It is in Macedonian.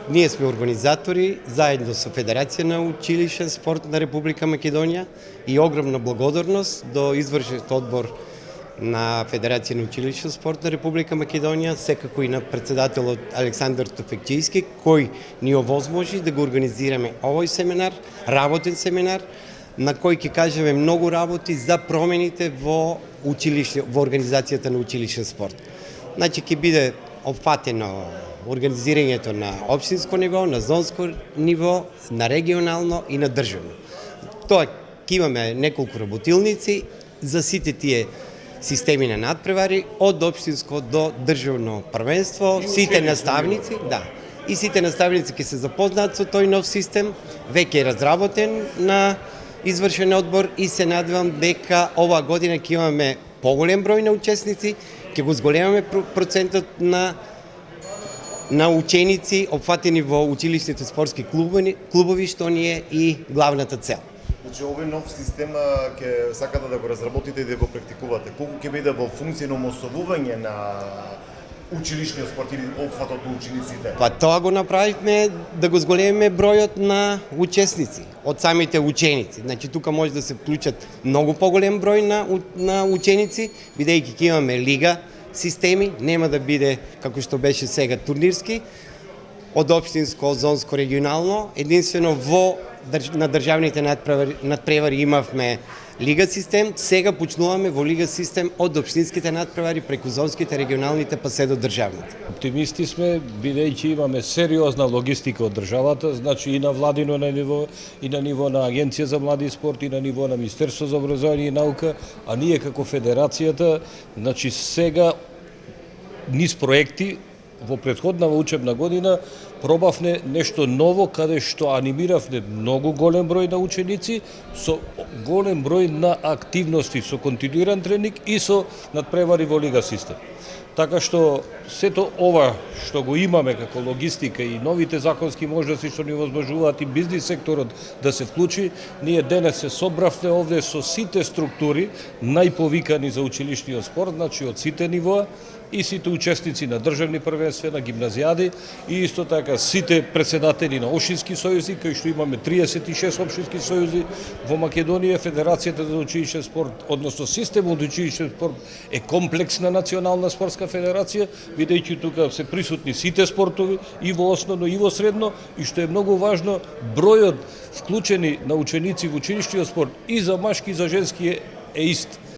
Ние сме организатори, заедно со Федерација на училишен спорт на Република Македонија и огромна благодарност до извршниот одбор на Федерација на училишен спорт на Република Македонија, секако и на председателот Александар Тофекчијски, кој ни овозможи да го организираме овој семинар, работен семинар, на кој ќе кажеме многу работи за промените во организацијата на училишен спорт. Значи ќе биде опфатено организирањето на општинско ниво, на зонско ниво, на регионално и на државно. Тоа ќе имаме неколку работилници за сите тие системи на надпревари, од општинско до државно првенство, сите наставници, и сите наставници ќе се запознаат со тој нов систем, веќе е разработен на извршен одбор и се надевам дека оваа година ќе имаме поголем број на учесници, ќе го зголемаме процентот на ученици опфатени во училишните спортски клубови, што ни е и главната цел. Значи, овој нов систем ќе сакате да го разработите и да го практикувате. Колку ќе биде во функција на омасовување на училишниот спорт или опфатот на учениците? Па тоа го направивме да го зголемиме бројот на учесници од самите ученици. Значи тука може да се вклучат многу поголем број на ученици, бидејќи ќе имаме лига системи, нема да биде како што беше сега турнирски, од општинско, зонско, регионално. Единствено на државните надпревари имавме лига систем, сега почнуваме во лига систем од општинските надпревари преку зонските, регионалните па се до државните. Оптимисти сме, бидејќи имаме сериозна логистика од државата, значи и на владино на ниво, и на ниво на Агенција за млади и спорт, и на ниво на Министерство за образование и наука, а ние како федерацијата, значи сега низ проекти во претходнава учебна година пробавме нешто ново, каде што анимиравме многу голем број на ученици со голем број на активности, со континуиран тренинг и со надпревари во лига систем. Така што сето ова што го имаме како логистика и новите законски можности што ни возможуваат и бизнис секторот да се вклучи, ние денес се собравме овде со сите структури најповикани за училишниот спорт, значи од сите нивоа, и сите учесници на државни првенства, на гимназијади и исто така сите председатели на општински сојузи, кај што имаме 36 општински сојузи во Македонија. Федерацијата за училишен спорт, односно системот за училишен спорт е комплексна национална спортска федерација, бидејќи тука се присутни сите спортови и во основно и во средно, и што е многу важно, бројот вклучени на ученици во училишниот спорт и за машки и за женски е ист.